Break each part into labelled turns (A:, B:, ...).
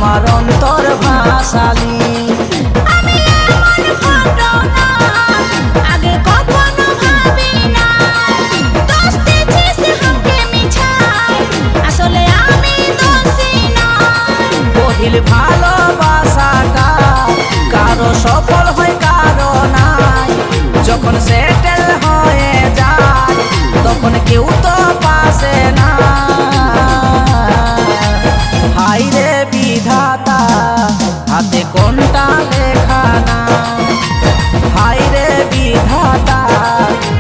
A: আমার অন্তর ভাসালি।
B: আমি এমন ঘটনা আগে কখনো ভাবি না, দোষ দিছিস হামকে মিছাই, আসলে আমি দোষী না।
A: পহিল ভালোবাসাটা কারো সফল হয় কারো নাই, যখন সেটেল হয়ে যায় তখন কেউ তো পাশে না। হাই রে বিধাতা হাতে কোনটা লেখা না, হাই রে বিধাতা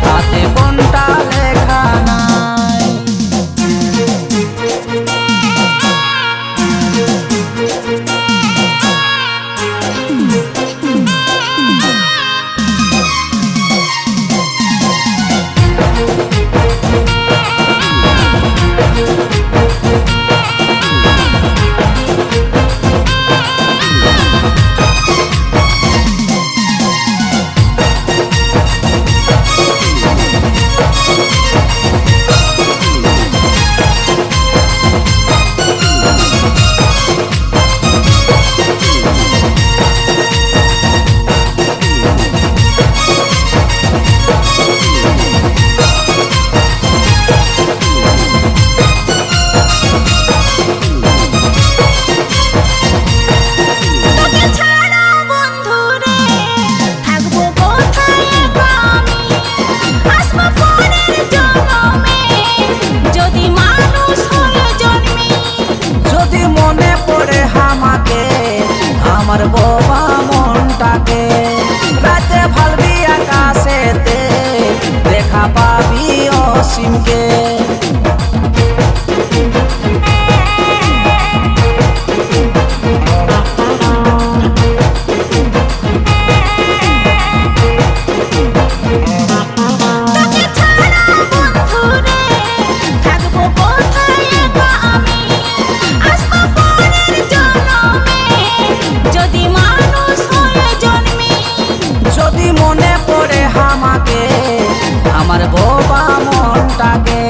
A: হাতে কোনটা লেখা নাই।
B: তোকে ছাড়া বন্ধু রে থাকবো কোথায় একা আমি, আসবো পরের জন্মে যদি মানুষ হয়ে জন্মি।
A: যদি মনে পড়ে আমাকে আমার বাবা মনটাকে, রাতে ভালবি আকাশেতে দেখা পাবি অসীমকে।
B: তোকে ছাড়া বন্ধু রে থাকবো কোথায় একা আমি, আসবো পরের জন্মে যদি মানুষ হয়ে জন্মি।
A: যদি মনে পড়ে আমাকে আমার বাবা মনটাকে,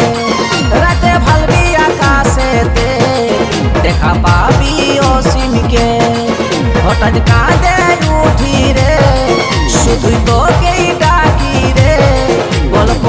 A: রাতে ভালবি আকাশেতে দেখা পাবি অসীমকে। হঠাৎ কাঁদে উঠি রে শুধুই তোকেই ডাকি রে, গল্প